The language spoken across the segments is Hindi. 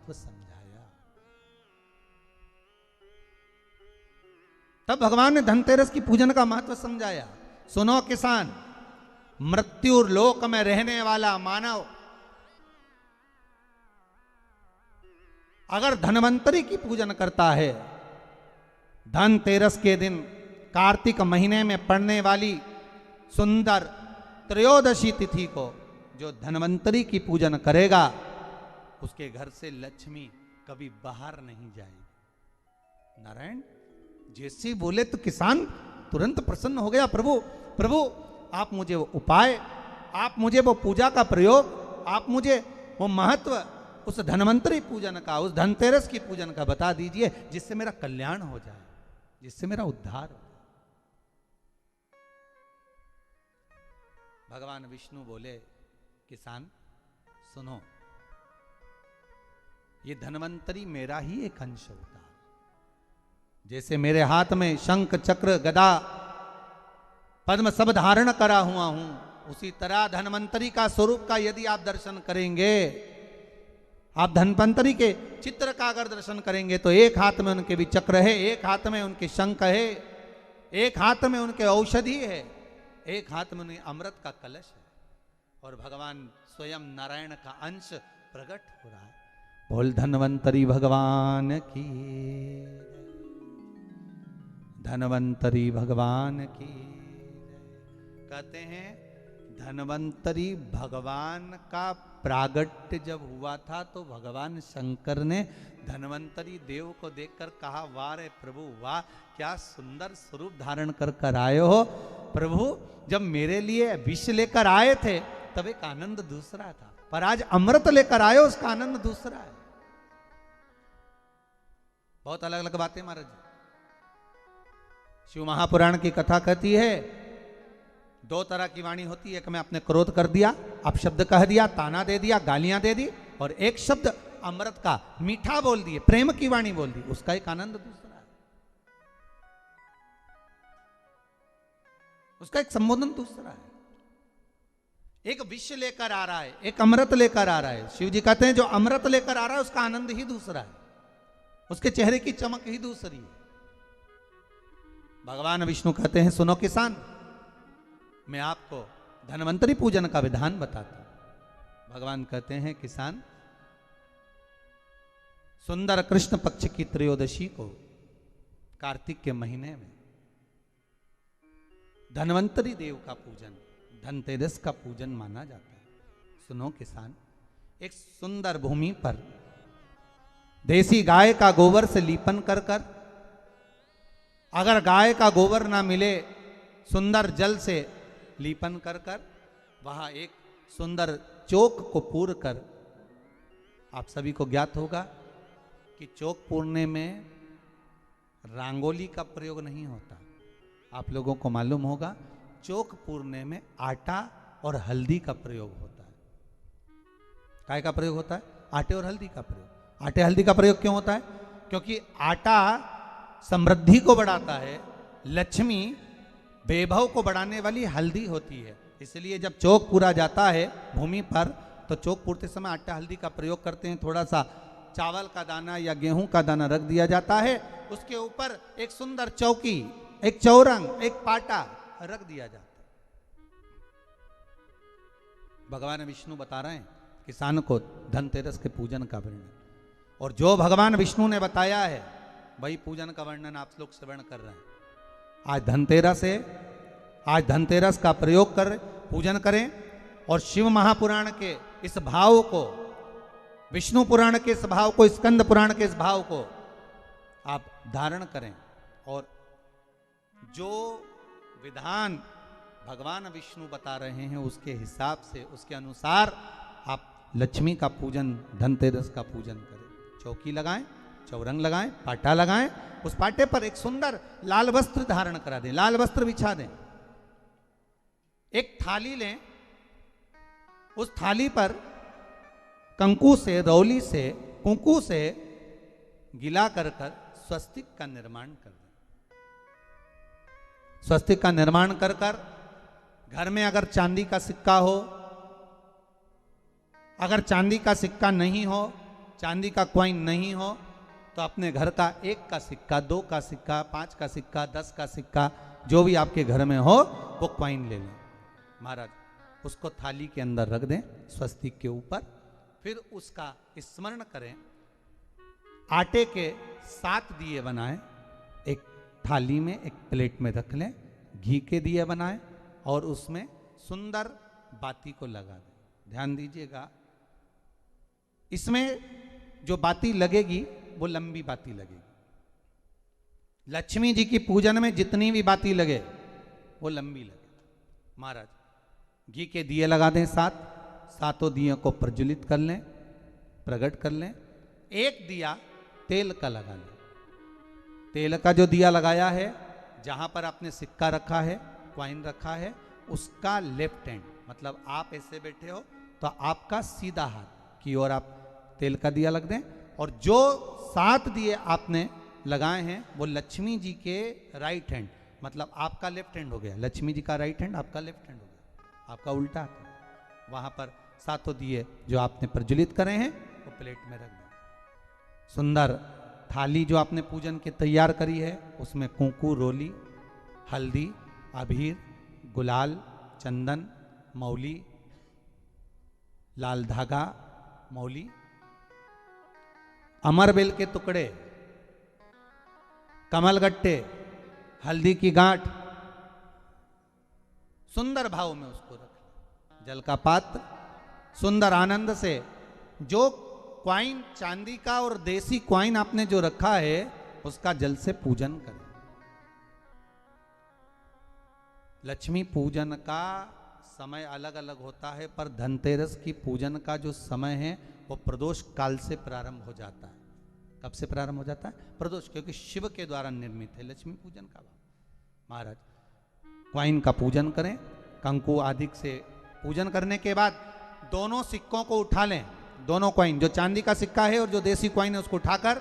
महत्व समझाया। तब भगवान ने धनतेरस की पूजन का महत्व समझाया। सुनो किसान, मृत्यु लोक में रहने वाला मानव अगर धनवंतरी की पूजन करता है, धनतेरस के दिन कार्तिक महीने में पड़ने वाली सुंदर त्रयोदशी तिथि को जो धनवंतरी की पूजन करेगा, उसके घर से लक्ष्मी कभी बाहर नहीं जाएगी। नारायण जैसे बोले तो किसान तुरंत प्रसन्न हो गया। प्रभु प्रभु आप मुझे वो उपाय, आप मुझे वो पूजा का प्रयोग, आप मुझे वो महत्व उस धनवंतरी पूजन का, उस धनतेरस की पूजन का बता दीजिए, जिससे मेरा कल्याण हो जाए, जिससे मेरा उद्धार हो। भगवान विष्णु बोले, किसान सुनो, ये धनवंतरी मेरा ही एक अंश होता है। जैसे मेरे हाथ में शंख चक्र गदा पद्म सब धारण करा हुआ हूं, उसी तरह धनवंतरी का स्वरूप का यदि आप दर्शन करेंगे, आप धनवंतरी के चित्र का अगर दर्शन करेंगे तो एक हाथ में उनके भी चक्र है, एक हाथ में उनके शंख है, एक हाथ में उनके औषधि है, एक हाथ में उनके अमृत का कलश है, और भगवान स्वयं नारायण का अंश प्रकट हो रहा है। बोल धनवंतरी भगवान की, धनवंतरी भगवान की। कहते हैं धनवंतरी भगवान का प्रागट्य जब हुआ था तो भगवान शंकर ने धनवंतरी देव को देखकर कहा, वाह रे प्रभु वाह, क्या सुंदर स्वरूप धारण कर कर आए हो प्रभु। जब मेरे लिए विष लेकर आए थे तब एक आनंद दूसरा था, पर आज अमृत लेकर आए हो, उसका आनंद दूसरा है। बहुत अलग अलग बातें महाराज जी। शिव महापुराण की कथा कहती है, दो तरह की वाणी होती है। एक में आपने क्रोध कर दिया, आप शब्द कह दिया, ताना दे दिया, गालियां दे दी, और एक शब्द अमृत का मीठा बोल दिए, प्रेम की वाणी बोल दी, उसका एक आनंद दूसरा है, उसका एक संबोधन दूसरा है। एक विष लेकर आ रहा है, एक अमृत लेकर आ रहा है। शिव जी कहते हैं जो अमृत लेकर आ रहा है उसका आनंद ही दूसरा है, उसके चेहरे की चमक ही दूसरी है। भगवान विष्णु कहते हैं, सुनो किसान, मैं आपको धनवंतरी पूजन का विधान बताता हूं। भगवान कहते हैं, किसान, सुंदर कृष्ण पक्ष की त्रयोदशी को कार्तिक के महीने में धनवंतरी देव का पूजन, धनतेरस का पूजन माना जाता है। सुनो किसान, एक सुंदर भूमि पर देसी गाय का गोबर से लीपन कर कर, अगर गाय का गोबर ना मिले, सुंदर जल से लीपन कर कर वहां एक सुंदर चौक को पूर कर, आप सभी को ज्ञात होगा कि चौक पूरने में रंगोली का प्रयोग नहीं होता। आप लोगों को मालूम होगा चौक पूरने में आटा और हल्दी का प्रयोग होता है। काय का प्रयोग होता है? आटे और हल्दी का प्रयोग। आटे हल्दी का प्रयोग क्यों होता है? क्योंकि आटा समृद्धि को बढ़ाता है, लक्ष्मी वैभव को बढ़ाने वाली हल्दी होती है। इसलिए जब चौक पूरा जाता है भूमि पर तो चौक पूरते समय आटा हल्दी का प्रयोग करते हैं। थोड़ा सा चावल का दाना या गेहूं का दाना रख दिया जाता है, उसके ऊपर एक सुंदर चौकी, एक चौरंग, एक पाटा रख दिया जाता है। भगवान विष्णु बता रहे हैं किसान को धनतेरस के पूजन का वर्णन, और जो भगवान विष्णु ने बताया है वही पूजन का वर्णन आप लोग श्रवण कर रहे हैं। आज धनतेरस है, आज धनतेरस का प्रयोग कर पूजन करें और शिव महापुराण के इस भाव को, विष्णु पुराण के इस भाव को, स्कंद पुराण के इस भाव को आप धारण करें, और जो विधान भगवान विष्णु बता रहे हैं उसके हिसाब से, उसके अनुसार आप लक्ष्मी का पूजन, धनतेरस का पूजन करें। चौकी लगाएं, चौरंग लगाएं, पाटा लगाएं, उस पाटे पर एक सुंदर लाल वस्त्र धारण करा दें, लाल वस्त्र बिछा दें। एक थाली लें, उस थाली पर कंकु से, रौली से, कुंकू से गिला कर कर स्वस्तिक का निर्माण कर दें। स्वस्तिक का निर्माण कर कर घर में अगर चांदी का सिक्का हो, अगर चांदी का सिक्का नहीं हो चांदी का कॉइन नहीं हो तो अपने घर का 1 का सिक्का, 2 का सिक्का, 5 का सिक्का, 10 का सिक्का, जो भी आपके घर में हो वो कॉइन ले लें। महाराज उसको थाली के अंदर रख दें स्वस्तिक के ऊपर, फिर उसका स्मरण करें। आटे के 7 दिए बनाएं, एक थाली में, एक प्लेट में रख लें, घी के दिए बनाएं और उसमें सुंदर बाती को लगा दें। ध्यान दीजिएगा, इसमें जो बाती लगेगी वो लंबी बाती लगेगी। लक्ष्मी जी की पूजन में जितनी भी बाती लगे वो लंबी लगे। महाराज घी के दिए लगा दें 7, सातों दियों को प्रज्वलित कर लें, प्रकट कर लें। एक दिया तेल का लगा लें। तेल का जो दिया लगाया है, जहां पर आपने सिक्का रखा है, कॉइन रखा है, उसका लेफ्ट हैंड, मतलब आप ऐसे बैठे हो तो आपका सीधा हाथ की ओर आप तेल का दिया लग दें। और जो 7 दिए आपने लगाए हैं वो लक्ष्मी जी के राइट हैंड, मतलब आपका लेफ्ट हैंड हो गया, लक्ष्मी जी का राइट हैंड, आपका लेफ्ट हैंड हो गया, आपका उल्टा हाथ। वहां पर 7 दिए जो आपने प्रज्वलित करे हैं वो प्लेट में रख दें। सुंदर थाली जो आपने पूजन की तैयार करी है उसमें कुंकू, रोली, हल्दी, अबीर, गुलाल, चंदन, मौली, लाल धागा, मौली, अमरबेल के टुकड़े, कमलगट्टे, हल्दी की गांठ, सुंदर भाव में उसको रख लें। जल का पात्र सुंदर आनंद से, जो क्वाइन चांदी का और देसी क्वाइन आपने जो रखा है उसका जल से पूजन करें। लक्ष्मी पूजन का समय अलग अलग होता है, पर धनतेरस की पूजन का जो समय है वो प्रदोष काल से प्रारंभ हो जाता है। कब से प्रारंभ हो जाता है? प्रदोष, क्योंकि शिव के द्वारा निर्मित है लक्ष्मी पूजन का भाव। महाराज क्वाइन का पूजन करें, कंकु आदि से पूजन करने के बाद दोनों सिक्कों को उठा लें। दोनों क्वाइन, जो चांदी का सिक्का है और जो देसी क्वाइन है, उसको उठाकर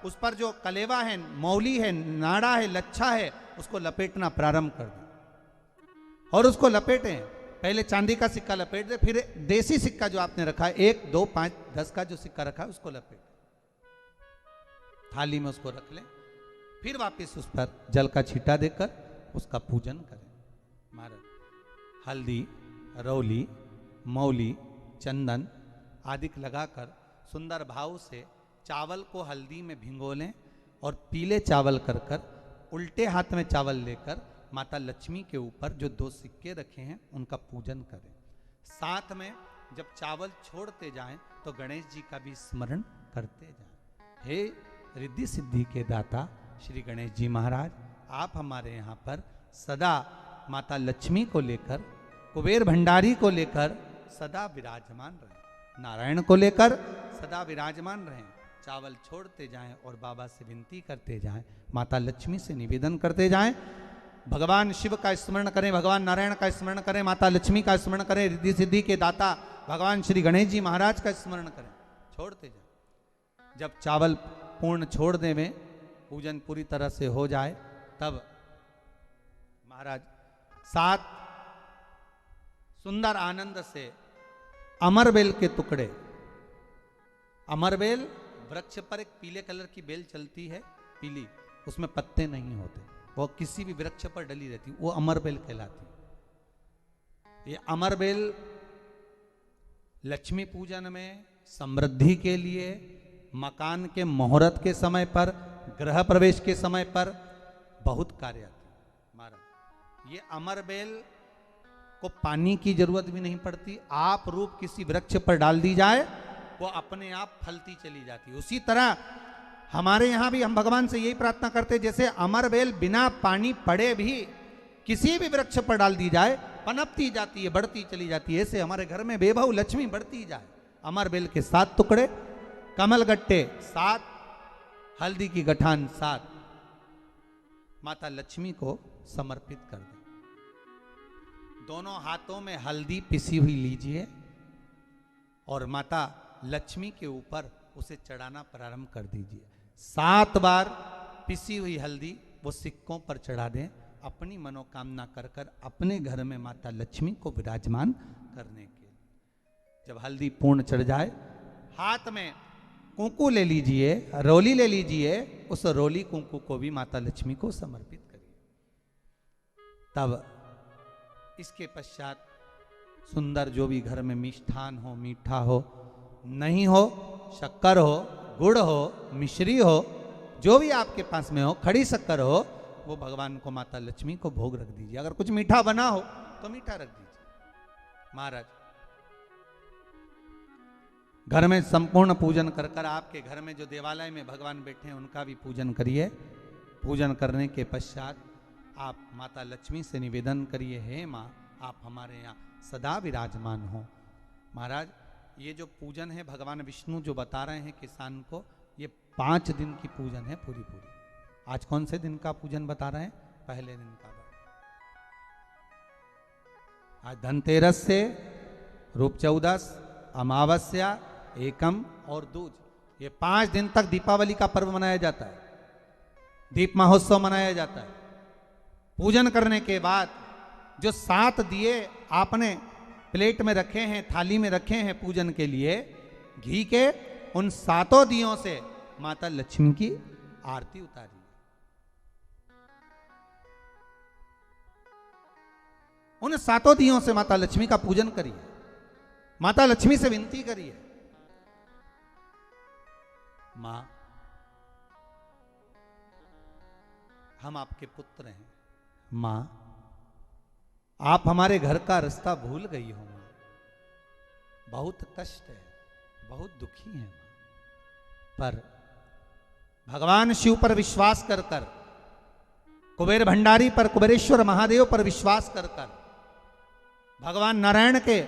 उस पर जो कलेवा है, मौली है, नाड़ा है, लच्छा है, उसको लपेटना प्रारंभ कर दें और उसको लपेटें। पहले चांदी का सिक्का लपेट दे, फिर देसी सिक्का जो आपने रखा है 1, 2, 5, 10 का जो सिक्का रखा है उसको लपेट, थाली में उसको रख लें। फिर वापस उस पर जल का छींटा देकर उसका पूजन करें। महाराज हल्दी, रौली, मौली, चंदन आदि लगाकर सुंदर भाव से चावल को हल्दी में भिगो लें और पीले चावल कर कर उल्टे हाथ में चावल लेकर माता लक्ष्मी के ऊपर जो 2 सिक्के रखे हैं उनका पूजन करें। साथ में जब चावल छोड़ते जाएं तो गणेश जी का भी स्मरण करते जाएं। हे रिद्धि सिद्धि के दाता श्री गणेश जी महाराज, आप हमारे यहाँ पर सदा माता लक्ष्मी को लेकर, कुबेर भंडारी को लेकर सदा विराजमान रहें, नारायण को लेकर सदा विराजमान रहें। चावल छोड़ते जाएं और बाबा से विनती करते जाएं, माता लक्ष्मी से निवेदन करते जाएं। भगवान शिव का स्मरण करें, भगवान नारायण का स्मरण करें, माता लक्ष्मी का स्मरण करें, रिद्धि सिद्धि के दाता भगवान श्री गणेश जी महाराज का स्मरण करें, छोड़ते जाएं। जब चावल पूर्ण छोड़ देवें, पूजन पूरी तरह से हो जाए, तब महाराज 7 सुंदर आनंद से अमरबेल के टुकड़े, अमरबेल वृक्ष पर एक पीले कलर की बेल चलती है, पीली, उसमें पत्ते नहीं होते, वो किसी भी वृक्ष पर डली रहती, वो अमरबेल कहलाती। ये अमरबेल लक्ष्मी पूजन में, समृद्धि के लिए, मकान के मुहूर्त के समय पर, गृह प्रवेश के समय पर बहुत कार्य आती है। महाराज ये अमरबेल को पानी की जरूरत भी नहीं पड़ती, आप रूप किसी वृक्ष पर डाल दी जाए वो अपने आप फलती चली जाती है। उसी तरह हमारे यहाँ भी हम भगवान से यही प्रार्थना करते हैं, जैसे अमरबेल बिना पानी पड़े भी किसी भी वृक्ष पर डाल दी जाए पनपती जाती है, बढ़ती चली जाती है, ऐसे हमारे घर में बेभव लक्ष्मी बढ़ती जाए। अमरबेल के 7 टुकड़े, कमलगट्टे 7, हल्दी की गठान 7 माता लक्ष्मी को समर्पित कर दें। दोनों हाथों में हल्दी पिसी हुई लीजिए और माता लक्ष्मी के ऊपर उसे चढ़ाना प्रारंभ कर दीजिए। 7 बार पिसी हुई हल्दी वो सिक्कों पर चढ़ा दें, अपनी मनोकामना कर कर अपने घर में माता लक्ष्मी को विराजमान करने के लिए। जब हल्दी पूर्ण चढ़ जाए, हाथ में कुंकू ले लीजिए, रोली ले लीजिए, उस रोली कुंकू को भी माता लक्ष्मी को समर्पित करिए। तब इसके पश्चात सुंदर जो भी घर में मिष्ठान हो, मीठा हो, नहीं हो, शक्कर हो, गुड़ हो, मिश्री हो, जो भी आपके पास में हो, खड़ी शक्कर हो, वो भगवान को, माता लक्ष्मी को भोग रख दीजिए। अगर कुछ मीठा बना हो तो मीठा रख दीजिए। महाराज घर में संपूर्ण पूजन कर कर, आपके घर में जो देवालय में भगवान बैठे हैं उनका भी पूजन करिए। पूजन करने के पश्चात आप माता लक्ष्मी से निवेदन करिए, हे माँ आप हमारे यहाँ सदा विराजमान हो। महाराज ये जो पूजन है भगवान विष्णु जो बता रहे हैं किसान को, ये 5 दिन की पूजन है पूरी पूरी। आज कौन से दिन का पूजन बता रहे हैं? पहले दिन का। आज धनतेरस से रूप चौदस, अमावस्या, एकम और दूज, ये 5 दिन तक दीपावली का पर्व मनाया जाता है, दीप महोत्सव मनाया जाता है। पूजन करने के बाद जो 7 दिए आपने प्लेट में रखे हैं, थाली में रखे हैं पूजन के लिए, घी के, उन 7 दियों से माता लक्ष्मी की आरती उतारी। उन 7 दियों से माता लक्ष्मी का पूजन करिए, माता लक्ष्मी से विनती करिए, मां हम आपके पुत्र हैं, मां आप हमारे घर का रास्ता भूल गई हो, मां बहुत कष्ट है, बहुत दुखी है मां। पर भगवान शिव पर विश्वास कर कर, कुबेर भंडारी पर, कुबेरेश्वर महादेव पर विश्वास कर कर, भगवान नारायण के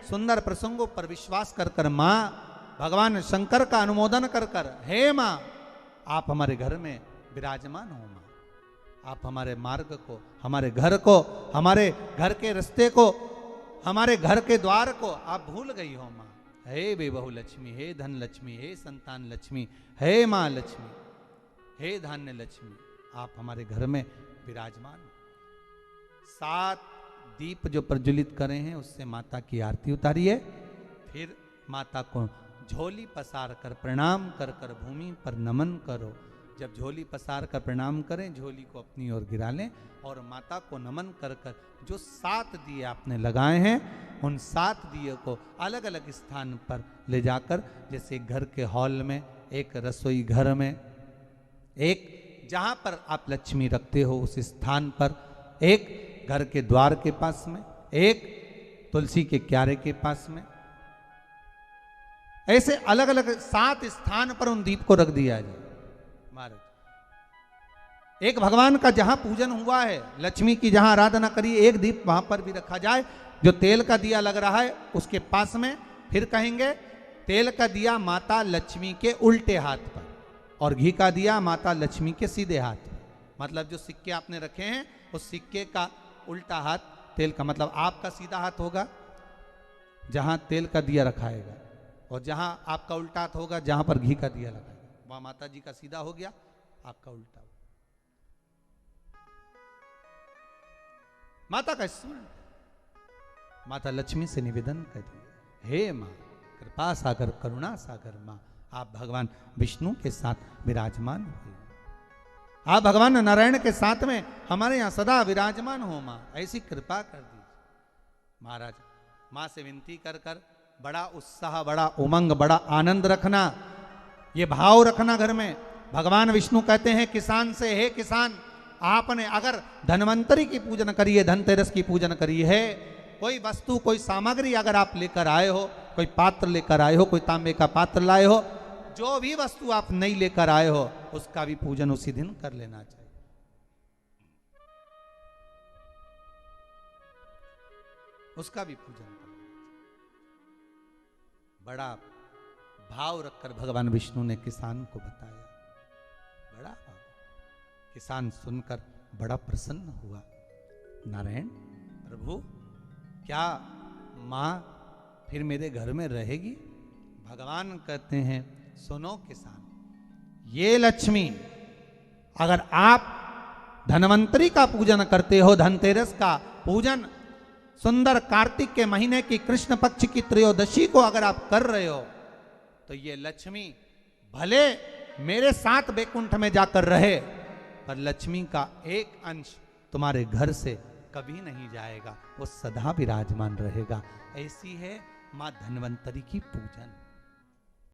सुंदर प्रसंगों पर विश्वास कर कर, मां भगवान शंकर का अनुमोदन कर कर, हे मां आप हमारे घर में विराजमान हो, मां आप हमारे मार्ग को, हमारे घर को, हमारे घर के रास्ते को, हमारे घर के द्वार को आप भूल गई हो मां। हे बेबहू लक्ष्मी, हे धन लक्ष्मी, हे संतान लक्ष्मी, हे मां लक्ष्मी, हे धान्य लक्ष्मी, आप हमारे घर में विराजमान हो। 7 दीप जो प्रज्वलित करे हैं उससे माता की आरती उतारिए। फिर माता को झोली पसार कर प्रणाम कर कर भूमि पर नमन करो। जब झोली पसार कर प्रणाम करें, झोली को अपनी ओर गिरा लें और माता को नमन कर कर जो 7 दिए आपने लगाए हैं, उन 7 दिए को अलग अलग स्थान पर ले जाकर, जैसे घर के हॉल में, एक रसोई घर में, एक जहां पर आप लक्ष्मी रखते हो उस स्थान पर, एक घर के द्वार के पास में, एक तुलसी के क्यारे के पास में, ऐसे अलग अलग 7 स्थान पर उन दीप को रख दिया जाए। महाराज एक भगवान का जहां पूजन हुआ है, लक्ष्मी की जहां आराधना करी, एक दीप वहां पर भी रखा जाए। जो तेल का दिया लग रहा है उसके पास में, फिर कहेंगे तेल का दिया माता लक्ष्मी के उल्टे हाथ पर और घी का दिया माता लक्ष्मी के सीधे हाथ पर। मतलब जो सिक्के आपने रखे हैं उस सिक्के का उल्टा हाथ तेल का, मतलब आपका सीधा हाथ होगा जहां तेल का दिया रखाएगा, और जहां आपका उल्टा हाथ होगा जहां पर घी का दिया लगाएगा, वहां माता जी का सीधा हो गया, आपका उल्टा हो। माता का स्मरण, माता लक्ष्मी से निवेदन करिए, हे मां कृपा सागर, करुणा सागर मां आप भगवान विष्णु के साथ विराजमान हुए, आप भगवान नारायण के साथ में हमारे यहां सदा विराजमान हो मां, ऐसी कृपा कर दीजिए। महाराज मां से विनती कर कर बड़ा उत्साह, बड़ा उमंग, बड़ा आनंद रखना, ये भाव रखना घर में। भगवान विष्णु कहते हैं किसान से, हे किसान आपने अगर धनवंतरी की पूजन करी है, धनतेरस की पूजन करी है, कोई वस्तु, कोई सामग्री अगर आप लेकर आए हो, कोई पात्र लेकर आए हो, कोई तांबे का पात्र लाए हो, जो भी वस्तु आप नहीं लेकर आए हो उसका भी पूजन उसी दिन कर लेना चाहिए। उसका भी पूजन कर लेना चाहिए। बड़ा भाव रखकर भगवान विष्णु ने किसान को बताया, बड़ा भाव। किसान सुनकर बड़ा प्रसन्न हुआ। नारायण प्रभु क्या मां फिर मेरे घर में रहेगी? भगवान कहते हैं सुनो किसान, ये लक्ष्मी अगर आप धनवंतरी का पूजन करते हो, धनतेरस का पूजन सुंदर कार्तिक के महीने की कृष्ण पक्ष की त्रयोदशी को अगर आप कर रहे हो, तो ये लक्ष्मी भले मेरे साथ बैकुंठ में जाकर रहे, पर लक्ष्मी का एक अंश तुम्हारे घर से कभी नहीं जाएगा, वो सदा विराजमान रहेगा। ऐसी है मां धन्वंतरी की पूजन।